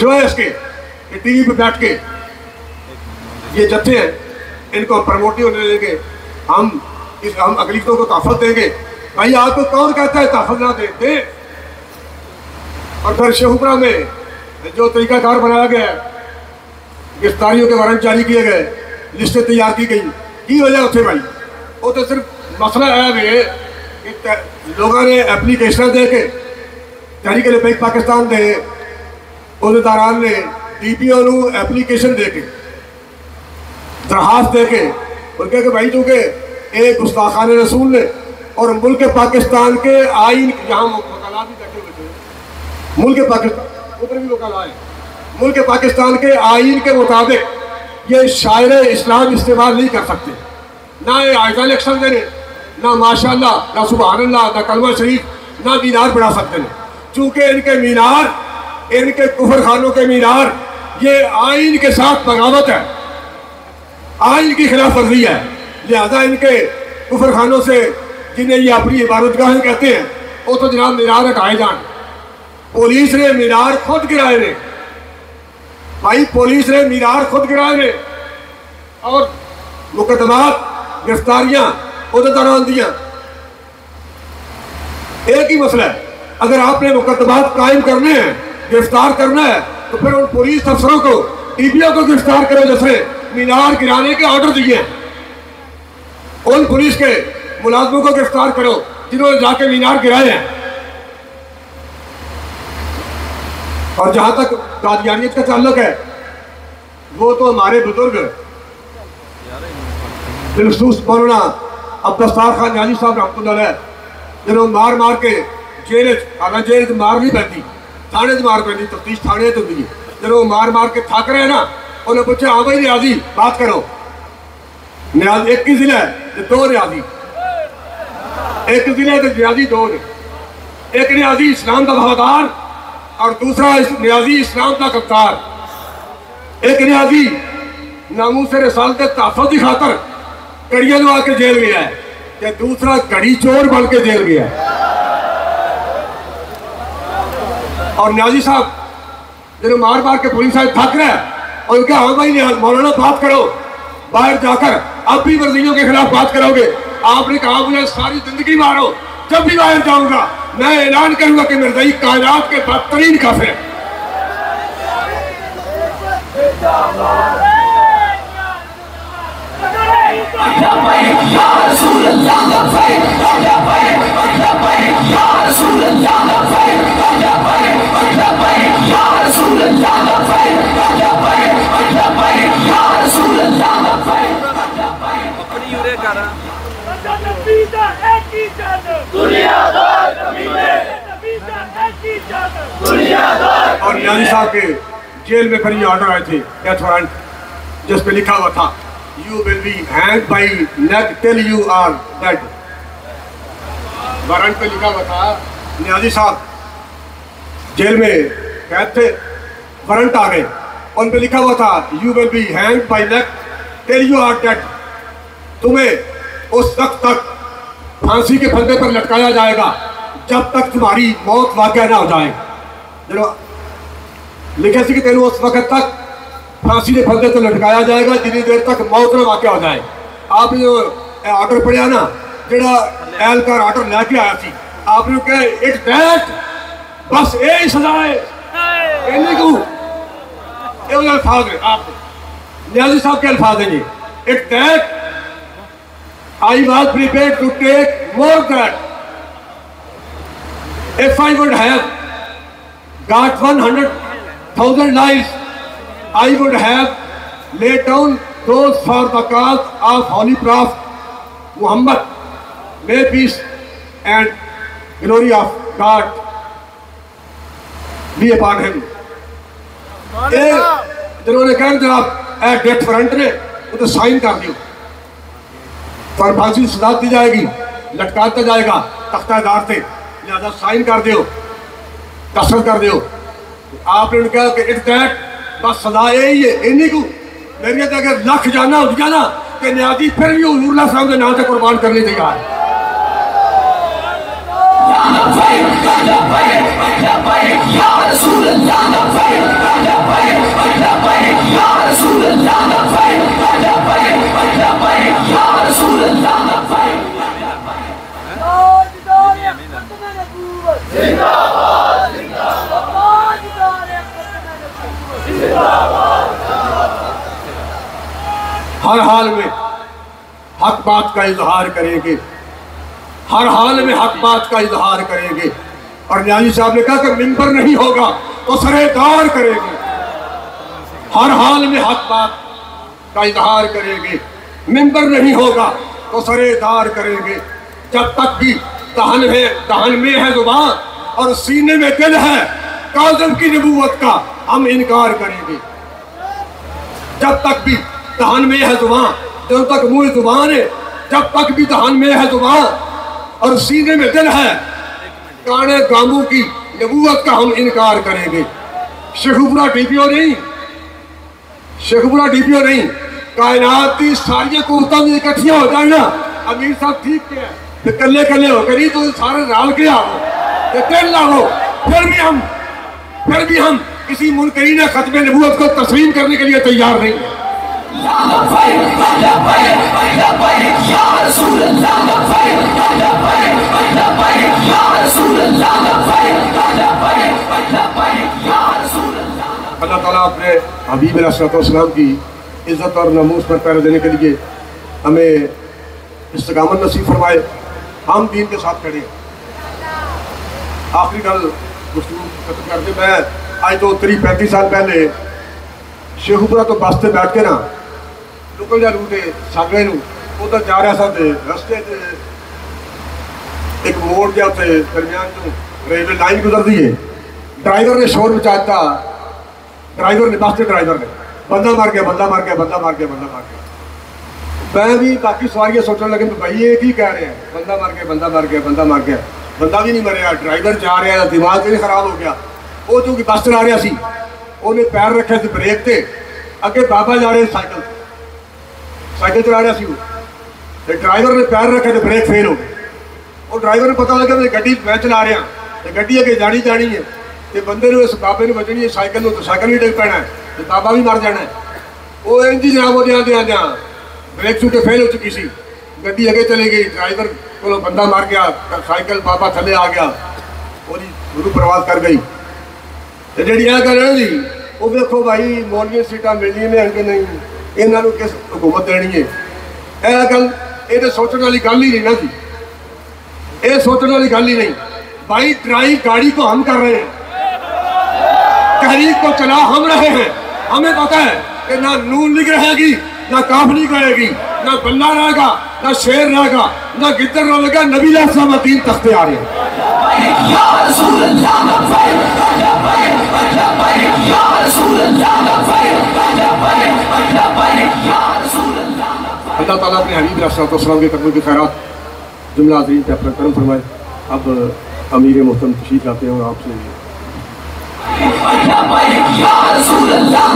सिवाय इसके कि टीवी पे बैठ के ये जत्थे हैं इनको हम प्रमोट नहीं होने देंगे, हम अकलीतों को तहफ़्फ़ुज़ देंगे। भाई आपको कौन कहता है तहफ़्फ़ुज़ ना देते? और फिर शेखुपुरा में जो तरीक़ाकार बनाया गया है, गिरफ्तारियों के वारंट जारी किए गए, लिस्टें तैयार की गई वजह उठे भाई वो तो सिर्फ मसला है कि लोगों ने एप्लीकेशन दे के तहरीक लिबास पाकिस्तान के अहदेदारान ने DPO को एप्लीकेशन दे के दरखास्त दे के उनके कि भाई चूँकि एक गुस्ताखान रसूल ने और मुल्क पाकिस्तान के आइन, यहाँ वकाला भी बैठे हुए थे, मुल्क पाकिस्तान ऊपर भी वकाला है, मुल्क पाकिस्तान के आइन के मुताबिक ये शायर इस्लाम इस्तेमाल नहीं कर सकते, ना ये आयता इलेक्शन देने, ना माशाअल्लाह, ना सुबहान अल्लाह, ना कलमा शरीफ, ना मीनार बढ़ा सकते हैं। चूँकि इनके मीनार, इनके कुफर खानों के मीनार ये आइन के साथ बगावत है, आइन की खिलाफ वर्जी है, लिहाजा इनके कुफर खानों से जिन्हें ये अपनी इबादतगाहें कहते हैं वो तो जनाब मीनार हटाए जान। पुलिस ने मीनार खुद गिराए ने भाई, पुलिस ने मीनार खुद गिराए ने और मुकदमात, गिरफ्तारियां अहदेदारान दियां। एक ही मसला है, अगर आपने मुकदमात कायम करने हैं, गिरफ्तार करना है, तो फिर उन पुलिस अफसरों को, DPO को गिरफ्तार करो जैसे मीनार गिराने के ऑर्डर दिए हैं। उन पुलिस के मुलाजमों को गिरफ्तार करो जिन्होंने जाके मीनार गिराए हैं। और जहां तक कादियानियत का ताल्लुक है, वो तो हमारे बुजुर्ग बिलखसूस मौलाना अब्दुस्तार खान न्याजी साहब रहमतुल्लाह अलैह, जिन्होंने मार मार के जेल च मार नहीं पैती, थाने च मार पैंदी, तफ्तीश थाने च होंदी है, जिन्होंने मार मार के थक रहे ना, उन्हें पूछा हाँ भाई न्याजी बात करो, न्याज एक ही जिला है, दो न्याजी, एक जिले के न्याजी दो ने, एक न्याजी इस्लाम का वफादार और दूसरा न्याजी इस्लाम का कफ्तार। एक न्याजी नामूस रिसालत के तहफ़्फ़ुज़ की खातर कड़ियां लगा के जेल गया है, या दूसरा कड़ी चोर बन के जेल गया है। और न्याजी साहब जिन्हें मार मार के पुलिस साहब थक रहा है और उनका हाँ भाई मौलाना बात करो, बाहर जाकर अब भी वर्जियों के खिलाफ बात करोगे। आपने कहा मुझे सारी जिंदगी मारो, जब भी बाहर जाऊंगा मैं ऐलान करूंगा कि मिर्ज़ाई कायनात के बदतरीन काफिर है। और न्याजी साहब के जेल में फिर ये ऑर्डर आए थे डेथ वारंट, जिस पे लिखा हुआ था you will be hanged by neck till you are dead. Warrant पे लिखा हुआ था, न्याजी साहब जेल में कैद थे, वारंट आ गए, उन पे लिखा हुआ था you will be hanged by neck till you are dead, तुम्हें उस वक्त तक फांसी के फंदे पर लटकाया जाएगा जब तक तुम्हारी मौत वाक़या ना हो जाए। लिखे सी कि तेन उस वक्त तक फांसी के फंदे पर लटकाया जाएगा जितनी देर तक मौत ना वाक़या हो जाए। आपने जो ऑर्डर पढ़िया ना, जोड़ा एहलकार ऑर्डर लैके आया थी, आपने कहा इट्स दैट, बस यही सजा है, अल्फाज है आप न्याजी साहब के अल्फाज हैं ये, it's that I was prepared to take more than if I would have got 100,000 lives, I would have laid down those for the cause of Holy Prophet Muhammad, may peace and glory of God be upon him. जिन्होंने कहा जनाब death warrant ने वो तो sign कर दियो, पर फांसी सजा दी जाएगी, लटकाता जाएगा तख्तादार से, लिहाजा साइन कर दियो, दस्तखत कर दियो। आपने कहा कि इट्स दैट, बस सजा यही है, इन्हीं को मेरी अगर लख जाना हो गया ना कि न्याजी फिर भी हुजूर साहब के नाम से कुर्बान करने तैयार है। या ہر حال میں حق بات کا اظہار کریں گے، ہر حال میں حق بات کا اظہار کریں گے۔ اور نیازی صاحب نے کہا کہ منبر نہیں ہوگا تو سرے دار کریں گے، ہر حال میں حق بات کا اظہار کریں گے، منبر نہیں ہوگا تو سرے دار کریں گے۔ جب تک بھی دہن میں ہے زبان اور سینے میں دل ہے کاظم کی نبوت کا، ہم انکار کریں گے۔ جب تک بھی دہن میں ہے زبان، جب تک منہ زبان ہے، جب تک بھی دہن میں ہے زبان اور سینے میں دل ہے کانے گاموں کی نبوت کا، ہم انکار کریں گے۔ شیخوپورہ ڈی پی او نہیں، شیخوپورہ ڈی پی او نہیں، کائنات کی ساری قوتیں اکٹھیاں ہو جائیں نا، امیر صاحب ٹھیک کیا ہے کہ کلے کلے ہو کر ہی تو سارے رال کے آؤ کہ دل نہ ہو، پھر بھی ہم کسی منکرین ختم نبوت کو تسلیم کرنے کے لیے تیار نہیں ہیں۔ اللہ تعالیٰ اپنے حبیب علیہ السلام کی عزت اور ناموس پر پہرا دینے کے لیے ہمیں استقامت نصیب فرمائے۔ ہم دین کے ساتھ کھڑے ہیں۔ آخری گل گفتگو ختم کر کے میں آج تو 35 سال پہلے شیخوپورہ تو بس سے بیٹھ کے نا لوکل جا روٹے ساگلے نو ادھر جا رہا سا رستے ایک موڑ جا درمیان جو ریلوے لائن گزرتی ہے، ڈرائیور نے شور مچاتا، ڈرائیور نے بس کے ڈرائیور نے بندہ مار گیا، بندہ مار گیا، بندہ مار گیا، بندہ مار گیا۔ میں بھی باقی سواریاں سوچنے لگے تو بھائی یہ کی کہہ رہے ہیں، بندہ مار گیا، بندہ مار گیا، بندہ مار گیا۔ بندہ بھی نہیں مریا، ڈرائیور جا رہا ہے، دماغ بھی خراب ہو گیا۔ وہ چونکہ بس چلا رہا سی، انہیں پیر رکھے تھے بریک تے، اگے بابا جا رہے سائیکل چلا رہا سی، وہ ڈرائیور نے پیر رکھے تھے بریک فیل ہو گئے۔ وہ ڈرائیور نے پتا لگا کہ گڈی میں چلا رہا ہوں، گڈی اگے جانی ہے، کہ بندے نے اس بابے نے بچنی ہے سائیکل تو سائیکل بھی ڈگ پینا ہے، تو بابا بھی مر جانا ہے۔ وہ انجی جناب وہ دیا بریک چونکہ فیل ہو چکی سی، گڈی اگے چلے گئی، ڈرائیور کو بندہ مار گیا، سائیکل بابا تھلے آ گیا، وہ گرو پرواز کر گئی۔ جی یہ کر رہے جی وہ دیکھو بھائی مولوی سیٹاں ملنی نے کہ نہیں، یہاں کس حکومت دینی ہے؟ یہ گل یہ سوچنے والی گل ہی نہیں نا جی، یہ سوچنے والی گل ہی نہیں۔ بھائی ڈرائیو گاڑی کو ہم کر رہے ہیں، تحریک کو چلا ہم رہے ہیں۔ ہمیں پتا ہے کہ نہ نون لیگ رہے گی، نہ کاف لیگ رہے گی، نہ بلہ رہے گا، نہ شیر رہے گا، نہ گدر رہے گا، نبی علیہ السلام دین تختے آ رہے ہیں۔ اللہ تعالیٰ اپنے حبیب علیہ السلام کے قدموں کی خیرات جملہ عظیم پہ اپنا کرم فرمائے۔ اب امیر محترم تشریف لاتے ہیں اور آپ سے یا رسول اللہ